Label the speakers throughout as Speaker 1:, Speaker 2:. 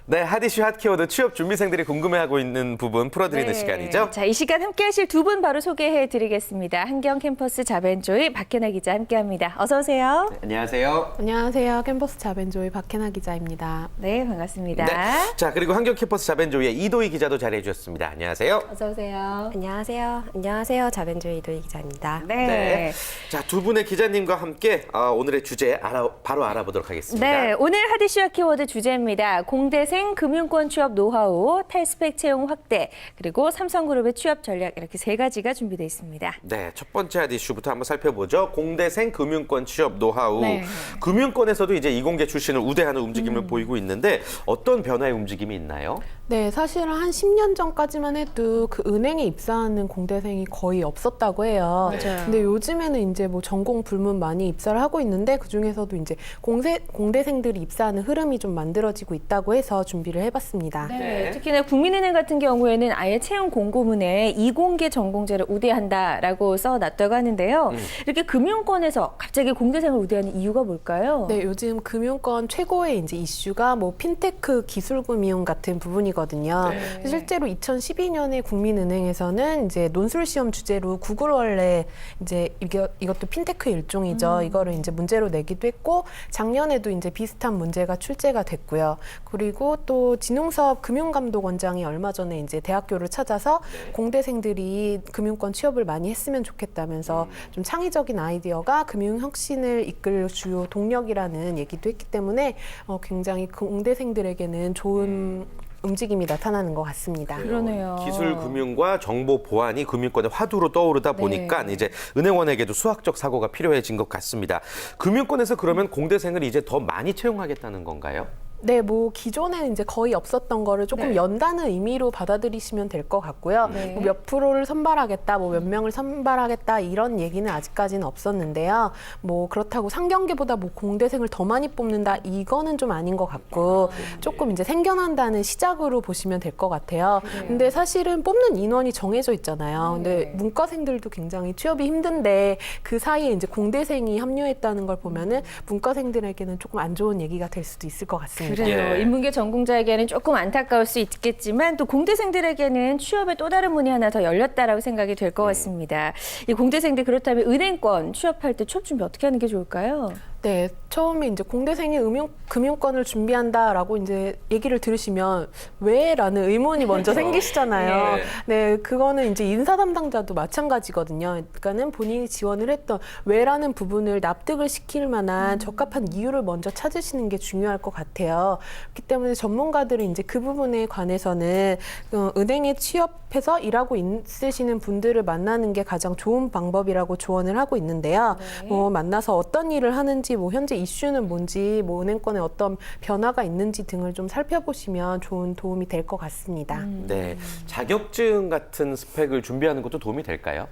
Speaker 1: 네, 핫이슈 핫키워드 취업 준비생들이 궁금해하고 있는 부분 풀어드리는 시간이죠.
Speaker 2: 자, 이 시간 함께하실 두 분 바로 소개해드리겠습니다. 한경 캠퍼스 자벤조이 박혜나 기자 함께합니다. 어서 오세요.
Speaker 1: 네, 안녕하세요.
Speaker 3: 안녕하세요. 캠퍼스 자벤조이 박혜나 기자입니다.
Speaker 2: 네, 반갑습니다.
Speaker 1: 네. 자, 그리고 한경 캠퍼스 자벤조이의 이도희 기자도 자리해 주셨습니다. 안녕하세요.
Speaker 2: 어서 오세요.
Speaker 4: 안녕하세요. 안녕하세요. 자벤조이 이도희 기자입니다.
Speaker 2: 네.
Speaker 1: 자, 두 분의 기자님과 함께 오늘의 주제 바로 알아보도록 하겠습니다.
Speaker 2: 네, 오늘 핫이슈 핫키워드 주제입니다. 공대생 금융권 취업 노하우, 탈스펙 채용 확대, 그리고 삼성그룹의 취업 전략 이렇게 세 가지가 준비되어 있습니다.
Speaker 1: 네, 첫 번째 핫 이슈부터 한번 살펴보죠. 공대생 금융권 취업 노하우.
Speaker 2: 네.
Speaker 1: 금융권에서도 이제 이공계 출신을 우대하는 움직임을 보이고 있는데 어떤 변화의 움직임이 있나요?
Speaker 3: 네, 사실은 한 10년 전까지만 해도 그 은행에 입사하는 공대생이 거의 없었다고 해요.
Speaker 2: 맞아요.
Speaker 3: 근데 요즘에는 이제 뭐 전공 불문 많이 입사를 하고 있는데 그 중에서도 이제 공대생들이 입사하는 흐름이 좀 만들어지고 있다고 해서 준비를 해봤습니다.
Speaker 2: 네, 특히나 국민은행 같은 경우에는 아예 채용 공고문에 이공계 전공자를 우대한다라고 써놨다고 하는데요. 이렇게 금융권에서 갑자기 공대생을 우대하는 이유가 뭘까요?
Speaker 3: 네, 요즘 금융권 최고의 이제 이슈가 뭐 핀테크 기술금융 같은 부분이거든요.
Speaker 1: 네.
Speaker 3: 실제로 2012년에 국민은행에서는 이제 논술 시험 주제로 구글 원래 이제 이것도 핀테크의 일종이죠. 이거를 이제 문제로 내기도 했고 작년에도 이제 비슷한 문제가 출제가 됐고요. 그리고 또 진흥섭 금융감독원장이 얼마 전에 이제 대학교를 찾아서 공대생들이 금융권 취업을 많이 했으면 좋겠다면서 좀 창의적인 아이디어가 금융혁신을 이끌 주요 동력이라는 얘기도 했기 때문에 굉장히 공대생들에게는 좋은 움직임이 나타나는 것 같습니다.
Speaker 2: 그러네요.
Speaker 1: 기술 금융과 정보 보안이 금융권의 화두로 떠오르다 보니까 이제 은행원에게도 수학적 사고가 필요해진 것 같습니다. 금융권에서 그러면 공대생을 이제 더 많이 채용하겠다는 건가요?
Speaker 3: 네, 뭐 기존에는 이제 거의 없었던 거를 조금 연다는 의미로 받아들이시면 될 것 같고요.
Speaker 2: 네.
Speaker 3: 뭐 몇 프로를 선발하겠다, 뭐 몇 명을 선발하겠다 이런 얘기는 아직까지는 없었는데요. 뭐 그렇다고 상경계보다 뭐 공대생을 더 많이 뽑는다 이거는 좀 아닌 것 같고 조금 이제 생겨난다는 시작으로 보시면 될 것 같아요. 근데 사실은 뽑는 인원이 정해져 있잖아요. 근데 문과생들도 굉장히 취업이 힘든데 그 사이에 이제 공대생이 합류했다는 걸 보면은 문과생들에게는 조금 안 좋은 얘기가 될 수도 있을 것 같습니다.
Speaker 2: 그래요.
Speaker 1: 예.
Speaker 2: 인문계 전공자에게는 조금 안타까울 수 있겠지만 또 공대생들에게는 취업의 또 다른 문이 하나 더 열렸다라고 생각이 될 것 같습니다. 이 공대생들 그렇다면 은행권 취업할 때 취업 준비 어떻게 하는 게 좋을까요?
Speaker 3: 네, 처음에 이제 공대생이 금융권을 준비한다라고 이제 얘기를 들으시면 왜라는 의문이 먼저 생기시잖아요. 네, 그거는 이제 인사 담당자도 마찬가지거든요. 그러니까는 본인이 지원을 했던 왜라는 부분을 납득을 시킬 만한 적합한 이유를 먼저 찾으시는 게 중요할 것 같아요. 그렇기 때문에 전문가들은 이제 그 부분에 관해서는 은행에 취업해서 일하고 있으시는 분들을 만나는 게 가장 좋은 방법이라고 조언을 하고 있는데요. 뭐 만나서 어떤 일을 하는지 뭐 현재 이슈는 뭔지 뭐 은행권에 어떤 변화가 있는지 등을 좀 살펴보시면 좋은 도움이 될 것 같습니다.
Speaker 1: 네, 자격증 같은 스펙을 준비하는 것도 도움이 될까요?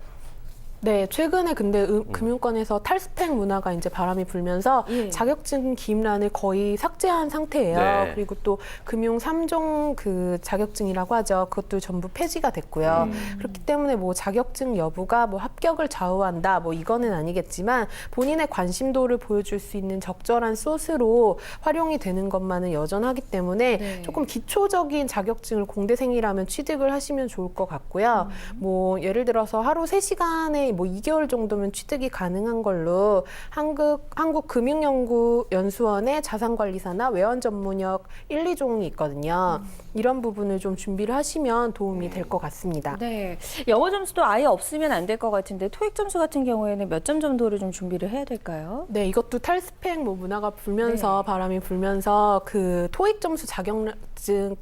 Speaker 3: 네, 최근에 근데 금융권에서 탈스펙 문화가 이제 바람이 불면서 자격증 기입란을 거의 삭제한 상태예요.
Speaker 1: 네.
Speaker 3: 그리고 또 금융 3종 그 자격증이라고 하죠. 그것도 전부 폐지가 됐고요. 그렇기 때문에 뭐 자격증 여부가 뭐 합격을 좌우한다 뭐 이거는 아니겠지만 본인의 관심도를 보여줄 수 있는 적절한 소스로 활용이 되는 것만은 여전하기 때문에 조금 기초적인 자격증을 공대생이라면 취득을 하시면 좋을 것 같고요. 뭐 예를 들어서 하루 3시간에 뭐 2개월 정도면 취득이 가능한 걸로 한국금융연구연수원의 자산관리사나 외환 전문역 1, 2종이 있거든요. 이런 부분을 좀 준비를 하시면 도움이 될 것 같습니다.
Speaker 2: 네, 영어 점수도 아예 없으면 안 될 것 같은데 토익 점수 같은 경우에는 몇 점 정도를 좀 준비를 해야 될까요?
Speaker 3: 네, 이것도 탈스펙 뭐 문화가 불면서 바람이 불면서 그 토익 점수 자격증,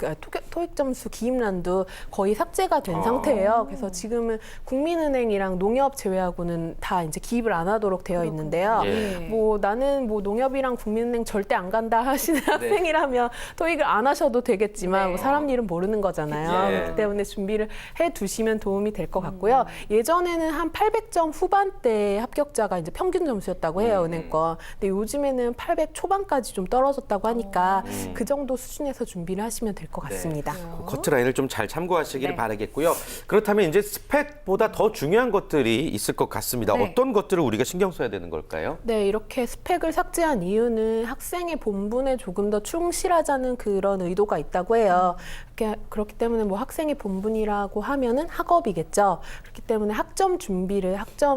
Speaker 3: 토익 점수 기입란도 거의 삭제가 된 상태예요. 그래서 지금은 국민은행이랑 농협 제외하고는 다 이제 기입을 안 하도록 되어 있는데요. 뭐 나는 뭐 농협이랑 국민은행 절대 안 간다 하시는 학생이라면 토익을 안 하셔도 되겠지만 뭐 사람 일은 모르는 거잖아요. 그렇기 때문에 준비를 해 두시면 도움이 될 것 같고요. 예전에는 한 800점 후반대 합격자가 이제 평균 점수였다고 해요, 은행권. 근데 요즘에는 800 초반까지 좀 떨어졌다고 하니까 그 정도 수준에서 준비를 하시면 될 것 같습니다.
Speaker 1: 커트라인을 좀 잘 참고하시기를 바라겠고요. 그렇다면 이제 스펙보다 더 중요한 것들이 있을 것 같습니다.
Speaker 2: 네.
Speaker 1: 어떤 것들을 우리가 신경 써야 되는 걸까요?
Speaker 3: 네, 이렇게 스펙을 삭제한 이유는 학생의 본분에 조금 더 충실하자는 그런 의도가 있다고 해요. 그렇기 때문에 뭐 학생의 본분이라고 하면은 학업이겠죠. 그렇기 때문에 학점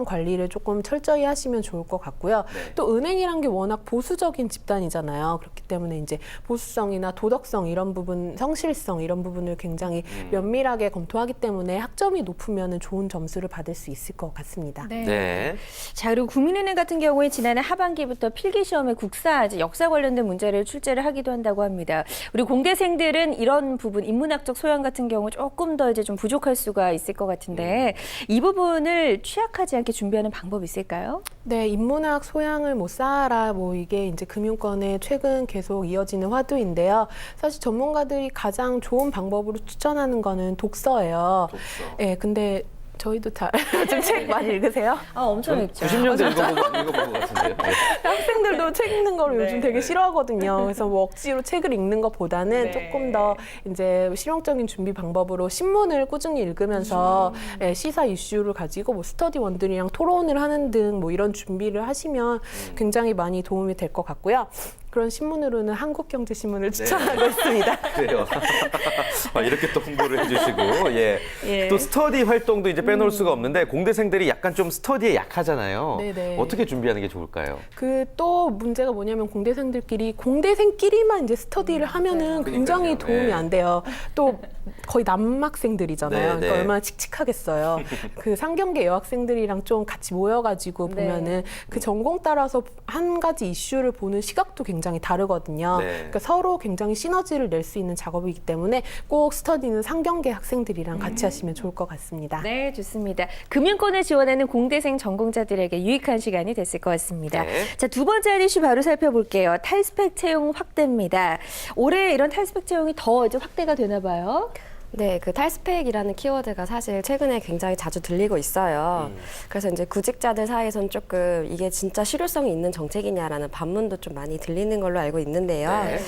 Speaker 3: 관리를 조금 철저히 하시면 좋을 것 같고요.
Speaker 1: 네.
Speaker 3: 또 은행이란 게 워낙 보수적인 집단이잖아요. 그렇기 때문에 이제 보수성이나 도덕성 이런 부분, 성실성 이런 부분을 굉장히 면밀하게 검토하기 때문에 학점이 높으면 좋은 점수를 받을 수 있을 것 같습니다.
Speaker 1: 네.
Speaker 2: 자, 그리고 국민은행 같은 경우에 지난해 하반기부터 필기시험에 국사, 역사 관련된 문제를 출제를 하기도 한다고 합니다. 우리 공대생들은 이런 부분, 인문학적 소양 같은 경우 조금 더 이제 좀 부족할 수가 있을 것 같은데 이 부분을 취약하지 않게 준비하는 방법이 있을까요?
Speaker 3: 네, 인문학 소양을 못 쌓아라. 뭐 이게 이제 금융권에 최근 계속 이어지는 화두인데요. 사실 전문가들이 가장 좋은 방법으로 추천하는 거는 독서예요. 네, 근데 저희도 좀 책 많이 읽으세요?
Speaker 2: 엄청 읽죠.
Speaker 1: 90년대 읽어본 것 같은데요. 네.
Speaker 3: 학생들도 책 읽는 거를 요즘 되게 싫어하거든요. 그래서 뭐 억지로 책을 읽는 것보다는 조금 더 이제 실용적인 준비 방법으로 신문을 꾸준히 읽으면서 시사 이슈를 가지고 뭐 스터디 원들이랑 토론을 하는 등 뭐 이런 준비를 하시면 굉장히 많이 도움이 될 것 같고요. 그런 신문으로는 한국경제신문을 추천하고 있습니다.
Speaker 1: 그래요. 이렇게 또 홍보를 해주시고, 예.
Speaker 2: 예.
Speaker 1: 또 스터디 활동도 이제 빼놓을 수가 없는데 공대생들이 약간 좀 스터디에 약하잖아요.
Speaker 3: 네네.
Speaker 1: 어떻게 준비하는 게 좋을까요?
Speaker 3: 그 또 문제가 뭐냐면 공대생끼리만 이제 스터디를 하면은 굉장히
Speaker 1: 그러니까요.
Speaker 3: 도움이
Speaker 1: 네.
Speaker 3: 안 돼요. 또 거의 남학생들이잖아요.
Speaker 1: 네,
Speaker 3: 그러니까
Speaker 1: 네.
Speaker 3: 얼마나 칙칙하겠어요. 그 상경계 여학생들이랑 좀 같이 모여가지고
Speaker 2: 네.
Speaker 3: 보면은 그 전공 따라서 한 가지 이슈를 보는 시각도 굉장히 다르거든요.
Speaker 1: 네.
Speaker 3: 그러니까 서로 굉장히 시너지를 낼 수 있는 작업이기 때문에 꼭 스터디는 상경계 학생들이랑 같이 하시면 좋을 것 같습니다.
Speaker 2: 네, 좋습니다. 금융권을 지원하는 공대생 전공자들에게 유익한 시간이 됐을 것 같습니다.
Speaker 1: 네.
Speaker 2: 자, 두 번째 이슈 바로 살펴볼게요. 탈스펙 채용 확대입니다. 올해 이런 탈스펙 채용이 더 이제 확대가 되나 봐요.
Speaker 4: 네, 그 탈스펙이라는 키워드가 사실 최근에 굉장히 자주 들리고 있어요. 그래서 이제 구직자들 사이에서는 조금 이게 진짜 실효성이 있는 정책이냐라는 반문도 좀 많이 들리는 걸로 알고 있는데요.
Speaker 1: 네.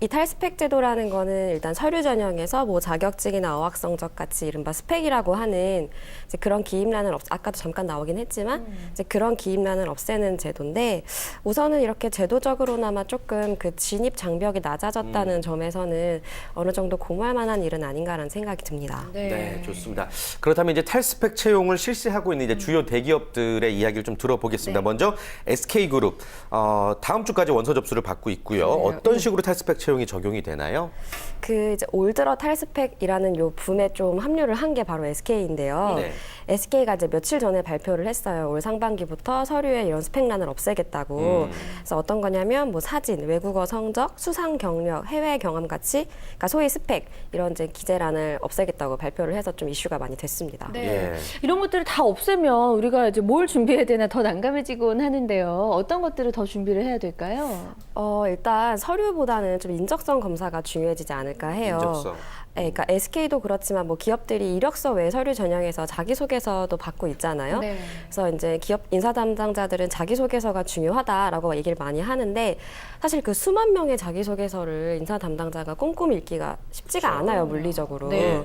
Speaker 4: 이 탈스펙 제도라는 거는 일단 서류 전형에서 뭐 자격증이나 어학 성적 같이 이른바 스펙이라고 하는 이제 그런 기입란을 아까도 잠깐 나오긴 했지만 이제 그런 기입란을 없애는 제도인데 우선은 이렇게 제도적으로나마 조금 그 진입 장벽이 낮아졌다는 점에서는 어느 정도 공부할 만한 일은 아닌가라는 생각이 듭니다.
Speaker 1: 네, 좋습니다. 그렇다면 이제 탈스펙 채용을 실시하고 있는 이제 주요 대기업들의 이야기를 좀 들어보겠습니다. 먼저 SK그룹 다음 주까지 원서 접수를 받고 있고요. 어떤 식으로 탈스펙 채용이 적용이 되나요?
Speaker 4: 그 이제 올 들어 탈스펙이라는 요 붐에 좀 합류를 한 게 바로 SK인데요.
Speaker 1: 네.
Speaker 4: SK가 이제 며칠 전에 발표를 했어요. 올 상반기부터 서류에 이런 스펙란을 없애겠다고. 그래서 어떤 거냐면 뭐 사진, 외국어 성적, 수상 경력, 해외 경험 가치, 그러니까 소위 스펙 이런 이제 기재란을 없애겠다고 발표를 해서 좀 이슈가 많이 됐습니다.
Speaker 2: 네.
Speaker 1: 예.
Speaker 2: 이런 것들을 다 없애면 우리가 이제 뭘 준비해야 되나 더 난감해지곤 하는데요. 어떤 것들을 더 준비를 해야 될까요?
Speaker 4: 일단 서류보다는 좀 인적성 검사가 중요해지지 않을까 해요.
Speaker 1: 인적성.
Speaker 4: 네, 그러니까 SK도 그렇지만 뭐 기업들이 이력서 외 서류 전형에서 자기소개서도 받고 있잖아요.
Speaker 2: 네.
Speaker 4: 그래서 이제 기업 인사 담당자들은 자기소개서가 중요하다라고 얘기를 많이 하는데 사실 그 수만 명의 자기소개서를 인사 담당자가 꼼꼼히 읽기가 쉽지가 않아요, 물리적으로.
Speaker 2: 네.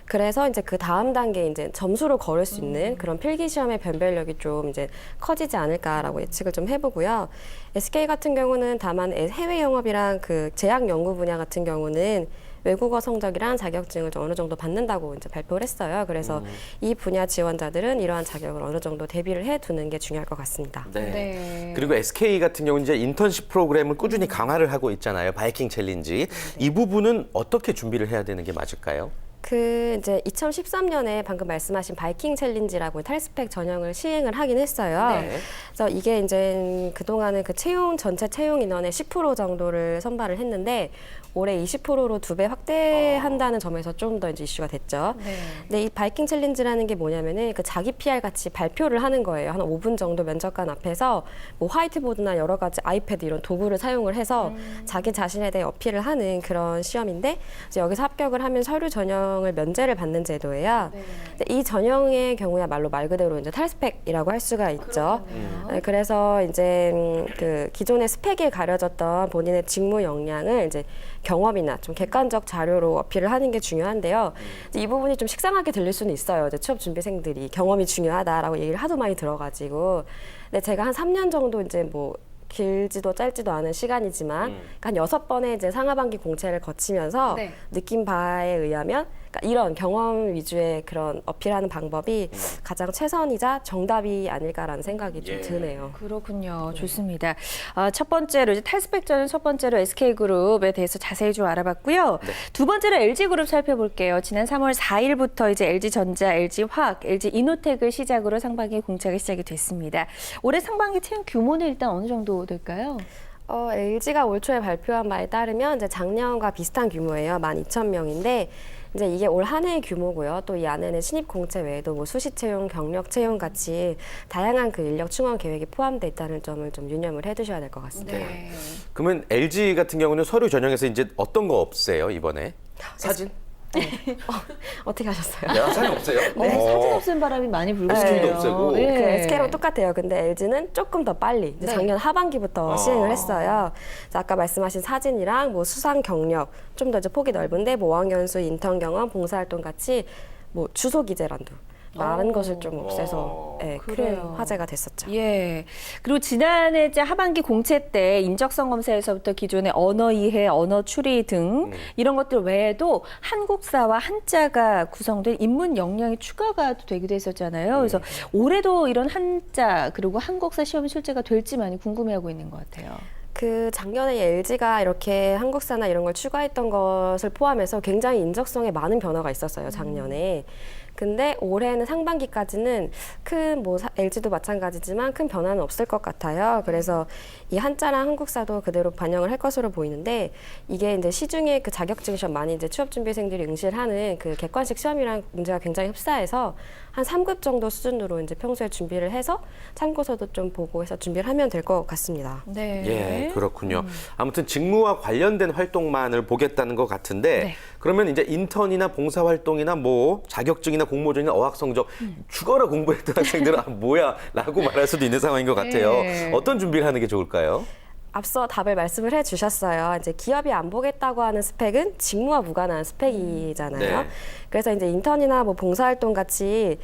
Speaker 4: 그래서 이제 그 다음 단계 이제 점수로 걸을 수 있는 그런 필기 시험의 변별력이 좀 이제 커지지 않을까라고 예측을 좀 해보고요. SK 같은 경우는 다만 해외 영업이랑 그 제약 연구 분야 같은 경우는 외국어 성적이랑 자격증을 좀 어느 정도 받는다고 이제 발표를 했어요. 그래서 이 분야 지원자들은 이러한 자격을 어느 정도 대비를 해두는 게 중요할 것 같습니다.
Speaker 1: 네.
Speaker 2: 네.
Speaker 1: 그리고 SK 같은 경우는 이제 인턴십 프로그램을 꾸준히 강화를 하고 있잖아요. 바이킹 챌린지. 이 부분은 어떻게 준비를 해야 되는 게 맞을까요?
Speaker 4: 그 이제 2013년에 방금 말씀하신 바이킹 챌린지라고 탈스펙 전형을 시행을 하긴 했어요.
Speaker 1: 네.
Speaker 4: 그래서 이게 이제 그동안은 그 전체 채용 인원의 10% 정도를 선발을 했는데 올해 20%로 2배 확대한다는 점에서 좀 더 이제 이슈가 됐죠.
Speaker 2: 네.
Speaker 4: 근데 이 바이킹 챌린지라는 게 뭐냐면은 그 자기 PR 같이 발표를 하는 거예요. 한 5분 정도 면접관 앞에서 뭐 화이트보드나 여러 가지 아이패드 이런 도구를 사용을 해서 자기 자신에 대해 어필을 하는 그런 시험인데 이제 여기서 합격을 하면 서류 전형 전형을 면제를 받는 제도예요. 이제 이 전형의 경우야말로 말 그대로 이제 탈스펙이라고 할 수가 있죠. 네, 그래서 이제 그 기존의 스펙에 가려졌던 본인의 직무 역량을 이제 경험이나 좀 객관적 자료로 어필을 하는 게 중요한데요. 이제 이 부분이 좀 식상하게 들릴 수는 있어요. 이제 취업 준비생들이 경험이 중요하다라고 얘기를 하도 많이 들어가지고. 근데 제가 한 3년 정도 이제 뭐 길지도 짧지도 않은 시간이지만 한 6번의 이제 상하반기 공채를 거치면서
Speaker 2: 네.
Speaker 4: 느낀 바에 의하면 그러니까 이런 경험 위주의 그런 어필하는 방법이 가장 최선이자 정답이 아닐까라는 생각이 좀 드네요.
Speaker 2: 그렇군요. 좋습니다. 첫 번째로 이제 탈스펙전은 첫 번째로 SK그룹에 대해서 자세히 좀 알아봤고요. 두 번째로 LG그룹 살펴볼게요. 지난 3월 4일부터 이제 LG전자, LG화학, LG이노텍을 시작으로 상반기 공채가 시작이 됐습니다. 올해 상반기 채용 규모는 일단 어느 정도 될까요?
Speaker 4: LG가 올 초에 발표한 바에 따르면 이제 작년과 비슷한 규모예요. 12,000명인데 이제 이게 올 한 해의 규모고요. 또 이 안에는 신입 공채 외에도 뭐 수시 채용, 경력 채용 같이 다양한 그 인력 충원 계획이 포함돼 있다는 점을 좀 유념을 해두셔야 될 것 같습니다.
Speaker 2: 네.
Speaker 1: 그러면 LG 같은 경우는 서류 전형에서 이제 어떤 거 없애요 이번에? 사진?
Speaker 4: 어떻게 하셨어요?
Speaker 1: 야, 사진 없어요?
Speaker 2: 사진 없앤 바람이 많이 불고
Speaker 1: SK도
Speaker 2: 있어요.
Speaker 1: 없애고.
Speaker 4: 그 SK랑 똑같아요. 근데 LG는 조금 더 빨리 이제
Speaker 2: 네.
Speaker 4: 작년 하반기부터 시행을 했어요. 그래서 아까 말씀하신 사진이랑 뭐 수상 경력 좀 더 이제 폭이 넓은데 뭐 어학연수, 인턴 경험, 봉사활동 같이 뭐 주소 기재란도 많은 것을 좀 없애서 큰
Speaker 2: 그래요.
Speaker 4: 화제가 됐었죠.
Speaker 2: 예. 그리고 지난해 이제 하반기 공채 때 인적성 검사에서부터 기존의 언어 이해, 언어 추리 등 이런 것들 외에도 한국사와 한자가 구성된 인문 역량이 추가가 되기도 했었잖아요. 그래서 올해도 이런 한자 그리고 한국사 시험 실제가 될지 많이 궁금해하고 있는 것 같아요.
Speaker 4: 그 작년에 LG가 이렇게 한국사나 이런 걸 추가했던 것을 포함해서 굉장히 인적성에 많은 변화가 있었어요, 작년에. 근데 올해는 상반기까지는 큰 뭐 LG도 마찬가지지만 큰 변화는 없을 것 같아요. 그래서 이 한자랑 한국사도 그대로 반영을 할 것으로 보이는데 이게 이제 시중에 그 자격증 시험 많이 이제 취업 준비생들이 응시를 하는 그 객관식 시험이랑 문제가 굉장히 흡사해서 한 3급 정도 수준으로 이제 평소에 준비를 해서 참고서도 좀 보고 해서 준비를 하면 될 것 같습니다.
Speaker 2: 네.
Speaker 1: 예, 그렇군요. 아무튼 직무와 관련된 활동만을 보겠다는 것 같은데
Speaker 2: 네.
Speaker 1: 그러면 이제 인턴이나 봉사활동이나 뭐 자격증이나 공모전이나 어학 성적 죽어라 공부했던 학생들은 뭐야 라고 말할 수도 있는 상황인 것 같아요.
Speaker 2: 네.
Speaker 1: 어떤 준비를 하는 게 좋을까요?
Speaker 4: 앞서 답을 말씀을 해주셨어요. 이제 기업이 안 보겠다고 하는 스펙은 직무와 무관한 스펙이잖아요.
Speaker 1: 네.
Speaker 4: 그래서 이제 인턴이나 뭐 봉사활동 같이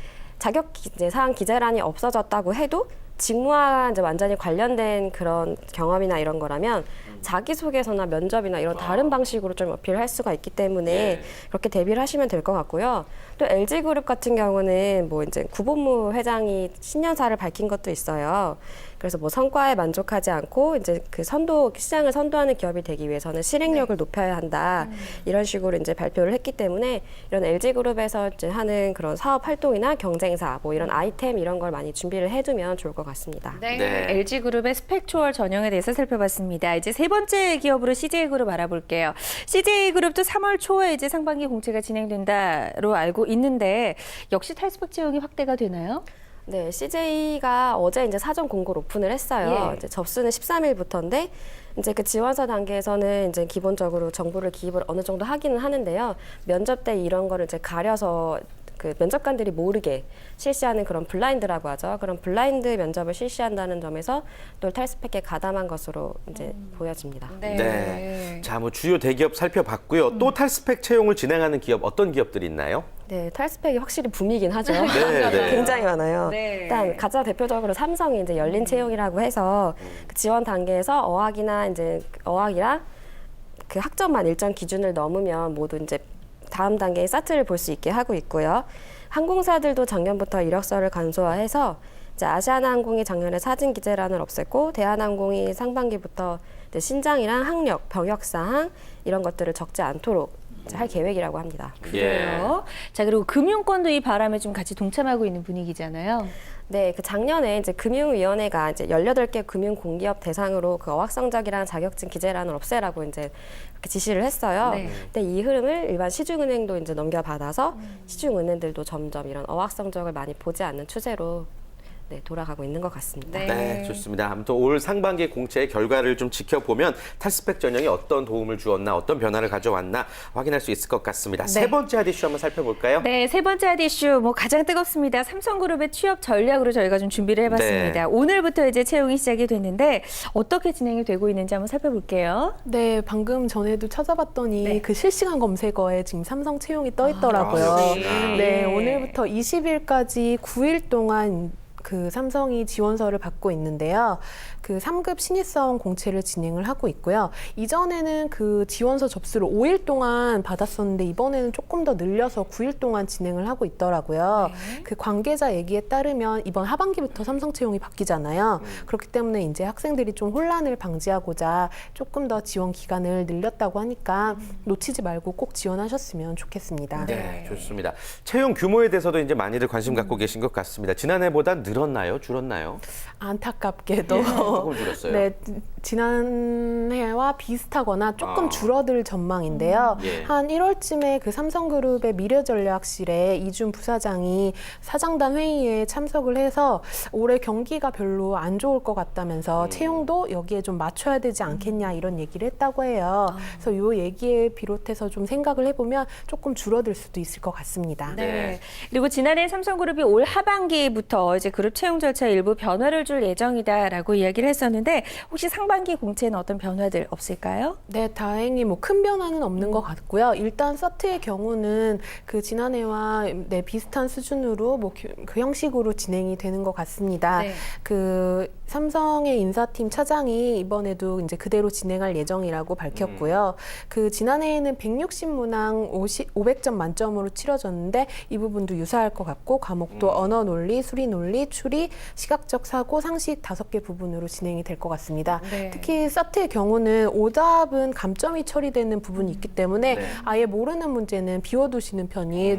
Speaker 4: 이제 사항 기재란이 없어졌다고 해도 직무와 이제 완전히 관련된 그런 경험이나 이런 거라면 자기소개서나 면접이나 이런 다른 방식으로 좀 어필을 할 수가 있기 때문에
Speaker 1: 예.
Speaker 4: 그렇게 대비를 하시면 될 것 같고요. 또 LG그룹 같은 경우는 뭐 이제 구본무 회장이 신년사를 밝힌 것도 있어요. 그래서 뭐 성과에 만족하지 않고 이제 그 시장을 선도하는 기업이 되기 위해서는 실행력을 높여야 한다. 이런 식으로 이제 발표를 했기 때문에 이런 LG그룹에서 이제 하는 그런 사업 활동이나 경쟁사 뭐 이런 아이템 이런 걸 많이 준비를 해두면 좋을 것 같습니다.
Speaker 2: 네. LG그룹의 스펙 초월 전형에 대해서 살펴봤습니다. 이제 세 번째 기업으로 CJ그룹 알아볼게요. CJ그룹도 3월 초에 이제 상반기 공채가 진행된다로 알고 있는데 역시 탈스펙 채용이 확대가 되나요?
Speaker 4: 네, CJ가 어제 이제 사전 공고를 오픈을 했어요.
Speaker 2: 예.
Speaker 4: 이제 접수는 13일부터인데 이제 그 지원서 단계에서는 이제 기본적으로 정보를 기입을 어느 정도 하기는 하는데요. 면접 때 이런 거를 이제 가려서 그 면접관들이 모르게 실시하는 그런 블라인드라고 하죠. 그런 블라인드 면접을 실시한다는 점에서 또 탈스펙에 가담한 것으로 이제 보여집니다.
Speaker 1: 네. 자, 뭐 주요 대기업 살펴봤고요. 또 탈스펙 채용을 진행하는 기업 어떤 기업들이 있나요?
Speaker 4: 네, 탈스펙이 확실히 붐이긴 하죠.
Speaker 1: 네, 네.
Speaker 4: 굉장히 많아요.
Speaker 2: 네.
Speaker 4: 일단 가장 대표적으로 삼성이 이제 열린 채용이라고 해서 그 지원 단계에서 어학이랑 그 학점만 일정 기준을 넘으면 모두 이제 다음 단계의 사트를 볼 수 있게 하고 있고요. 항공사들도 작년부터 이력서를 간소화해서 이제 아시아나항공이 작년에 사진 기재란을 없앴고 대한항공이 상반기부터 이제 신장이랑 학력, 병역 사항 이런 것들을 적지 않도록 이제 할 계획이라고 합니다.
Speaker 2: 그래요. 자, 그리고 금융권도 이 바람에 좀 같이 동참하고 있는 분위기잖아요.
Speaker 4: 네, 그 작년에 이제 금융위원회가 이제 18개 금융공기업 대상으로 그 어학성적이랑 자격증 기재란을 없애라고 이제 그렇게 지시를 했어요.
Speaker 2: 네.
Speaker 4: 근데 이 흐름을 일반 시중은행도 이제 넘겨받아서 시중은행들도 점점 이런 어학성적을 많이 보지 않는 추세로 네, 돌아가고 있는 것 같습니다.
Speaker 2: 네.
Speaker 1: 네, 좋습니다. 아무튼 올 상반기 공채의 결과를 좀 지켜보면 탈스펙 전형이 어떤 도움을 주었나, 어떤 변화를 가져왔나 확인할 수 있을 것 같습니다.
Speaker 2: 네.
Speaker 1: 세 번째 핫 이슈 한번 살펴볼까요?
Speaker 2: 네, 세 번째 핫 이슈 가장 뜨겁습니다. 삼성그룹의 취업 전략으로 저희가 좀 준비를 해봤습니다.
Speaker 1: 네.
Speaker 2: 오늘부터 이제 채용이 시작이 됐는데 어떻게 진행이 되고 있는지 한번 살펴볼게요.
Speaker 3: 네, 방금 전에도 찾아봤더니
Speaker 2: 네.
Speaker 3: 그 실시간 검색어에 지금 삼성 채용이 떠 있더라고요.
Speaker 1: 역시.
Speaker 3: 네, 오늘부터 20일까지 9일 동안 그 삼성이 지원서를 받고 있는데요. 그 3급 신입사원 공채를 진행을 하고 있고요. 이전에는 그 지원서 접수를 5일 동안 받았었는데 이번에는 조금 더 늘려서 9일 동안 진행을 하고 있더라고요. 그 관계자 얘기에 따르면 이번 하반기부터 삼성 채용이 바뀌잖아요. 그렇기 때문에 이제 학생들이 좀 혼란을 방지하고자 조금 더 지원 기간을 늘렸다고 하니까 놓치지 말고 꼭 지원하셨으면 좋겠습니다.
Speaker 1: 네, 좋습니다. 채용 규모에 대해서도 이제 많이들 관심 갖고 계신 것 같습니다. 지난해보다 늘었나요? 줄었나요?
Speaker 3: 안타깝게도
Speaker 1: 조금 줄었어요.
Speaker 3: 네, 지난해와 비슷하거나 조금
Speaker 1: 아.
Speaker 3: 줄어들 전망인데요.
Speaker 1: 예.
Speaker 3: 한 1월쯤에 그 삼성그룹의 미래전략실에 이준 부사장이 사장단 회의에 참석을 해서 올해 경기가 별로 안 좋을 것 같다면서 채용도 여기에 좀 맞춰야 되지 않겠냐 이런 얘기를 했다고 해요. 그래서 이 얘기에 비롯해서 좀 생각을 해보면 조금 줄어들 수도 있을 것 같습니다.
Speaker 2: 네. 그리고 지난해 삼성그룹이 올 하반기부터 이제 그룹 채용 절차 일부 변화를 줄 예정이다라고 이야기를 했었는데 혹시 상반기 공채는 어떤 변화들 없을까요?
Speaker 3: 네, 다행히 뭐 큰 변화는 없는 것 같고요. 일단 서트의 경우는 그 지난해와 네, 비슷한 수준으로 뭐 그 형식으로 진행이 되는 것 같습니다.
Speaker 2: 네.
Speaker 3: 그 삼성의 인사팀 차장이 이번에도 이제 그대로 진행할 예정이라고 밝혔고요. 그 지난해에는 160문항 500점 만점으로 치러졌는데 이 부분도 유사할 것 같고 과목도 언어 논리, 수리 논리, 추리, 시각적 사고, 상식 5개 부분으로 진행이 될 것 같습니다.
Speaker 2: 네.
Speaker 3: 특히 서트의 경우는 오답은 감점이 처리되는 부분이 있기 때문에
Speaker 1: 네.
Speaker 3: 아예 모르는 문제는 비워두시는 편이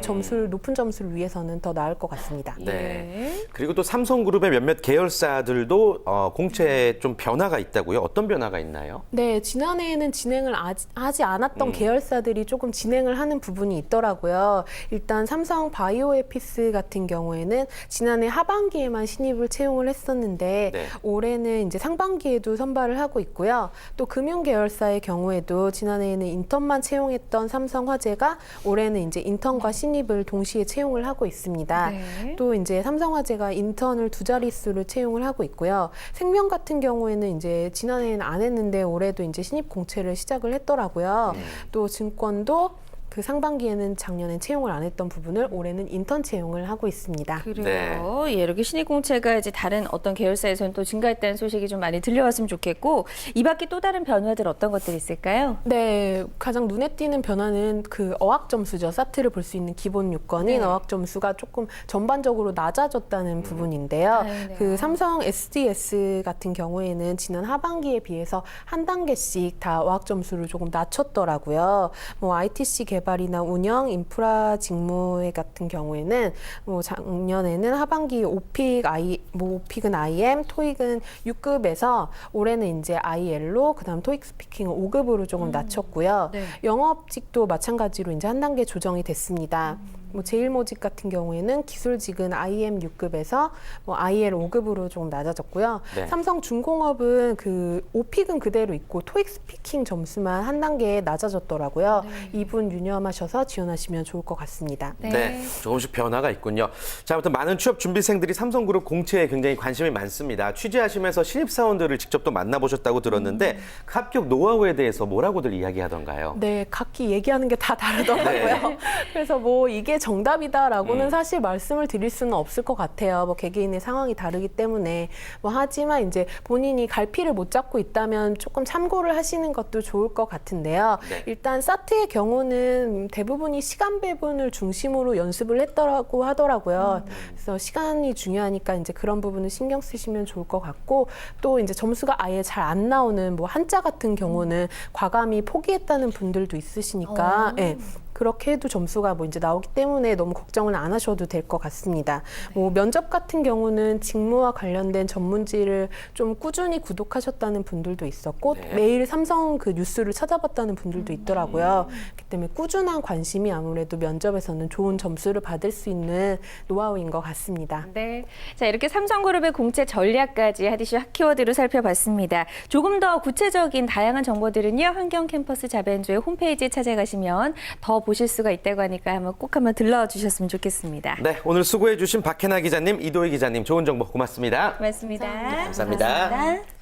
Speaker 3: 높은 점수를 위해서는 더 나을 것 같습니다.
Speaker 1: 네. 그리고 또 삼성그룹의 몇몇 계열사들도 공채에 좀 변화가 있다고요? 어떤 변화가 있나요?
Speaker 3: 네, 지난해에는 진행을 하지 않았던 계열사들이 조금 진행을 하는 부분이 있더라고요. 일단 삼성 바이오에피스 같은 경우에는 지난해 하반기에만 신입을 채용을 했었는데
Speaker 1: 네.
Speaker 3: 올해는 이제 상반기에도 선발을 하고 있고요. 또 금융 계열사의 경우에도 지난해에는 인턴만 채용했던 삼성화재가 올해는 이제 인턴과 신입을 동시에 채용을 하고 있습니다.
Speaker 2: 네.
Speaker 3: 또 이제 삼성화재가 인턴을 2자릿수를 채용을 하고 있고요. 생명 같은 경우에는 이제 지난해에는 안 했는데 올해도 이제 신입 공채를 시작을 했더라고요. 또 증권도 그 상반기에는 작년엔 채용을 안 했던 부분을 올해는 인턴 채용을 하고 있습니다.
Speaker 2: 그래요. 예, 이렇게 신입 공채가 이제 다른 어떤 계열사에서는 또 증가했다는 소식이 좀 많이 들려왔으면 좋겠고 이 밖에 또 다른 변화들 어떤 것들이 있을까요?
Speaker 3: 네, 가장 눈에 띄는 변화는 그 어학 점수죠. 사트를 볼 수 있는 기본 요건인
Speaker 2: 네.
Speaker 3: 어학 점수가 조금 전반적으로 낮아졌다는 부분인데요.
Speaker 2: 다행이네요.
Speaker 3: 그 삼성 SDS 같은 경우에는 지난 하반기에 비해서 한 단계씩 다 어학 점수를 조금 낮췄더라고요. 뭐 ITC 개발이나 운영, 인프라 직무 같은 경우에는 뭐 작년에는 하반기 오픽은 IM, 토익은 6급에서 올해는 이제 IL로 그다음 토익 스피킹은 5급으로 조금 낮췄고요.
Speaker 2: 네.
Speaker 3: 영업직도 마찬가지로 이제 한 단계 조정이 됐습니다. 뭐 제일모직 같은 경우에는 기술직은 IM 6급에서 뭐 IL 5급으로 조금 낮아졌고요.
Speaker 1: 네.
Speaker 3: 삼성중공업은 그 오픽은 그대로 있고 토익 스피킹 점수만 한 단계 낮아졌더라고요. 이분 유념하셔서 지원하시면 좋을 것 같습니다.
Speaker 1: 네. 조금씩 변화가 있군요. 자, 아무튼 많은 취업 준비생들이 삼성그룹 공채에 굉장히 관심이 많습니다. 취재하시면서 신입사원들을 직접 또 만나보셨다고 들었는데 그 합격 노하우에 대해서 뭐라고들 이야기하던가요?
Speaker 3: 네, 각기 얘기하는 게 다 다르더라고요. 그래서 뭐 이게 정답이다라고는 사실 말씀을 드릴 수는 없을 것 같아요. 뭐 개개인의 상황이 다르기 때문에 뭐 하지만 이제 본인이 갈피를 못 잡고 있다면 조금 참고를 하시는 것도 좋을 것 같은데요.
Speaker 1: 네.
Speaker 3: 일단 사트의 경우는 대부분이 시간 배분을 중심으로 연습을 했더라고 하더라고요. 그래서 시간이 중요하니까 이제 그런 부분을 신경 쓰시면 좋을 것 같고 또 이제 점수가 아예 잘 안 나오는 뭐 한자 같은 경우는 과감히 포기했다는 분들도 있으시니까 예. 그렇게 해도 점수가 뭐 이제 나오기 때문에 너무 걱정은 안 하셔도 될 것 같습니다. 뭐 면접 같은 경우는 직무와 관련된 전문지를 좀 꾸준히 구독하셨다는 분들도 있었고
Speaker 1: 네.
Speaker 3: 매일 삼성 그 뉴스를 찾아봤다는 분들도 있더라고요. 그렇기 때문에 꾸준한 관심이 아무래도 면접에서는 좋은 점수를 받을 수 있는 노하우인 것 같습니다.
Speaker 2: 네. 자, 이렇게 삼성그룹의 공채 전략까지 하디슈 핫키워드로 살펴봤습니다. 조금 더 구체적인 다양한 정보들은요, 환경캠퍼스 자벤조의 홈페이지에 찾아가시면 더 보실 수가 있다고 하니까 꼭 한번 들러주셨으면 좋겠습니다.
Speaker 1: 네, 오늘 수고해주신 박혜나 기자님, 이도희 기자님 좋은 정보 고맙습니다.
Speaker 2: 고맙습니다.
Speaker 1: 감사합니다.
Speaker 2: 고맙습니다.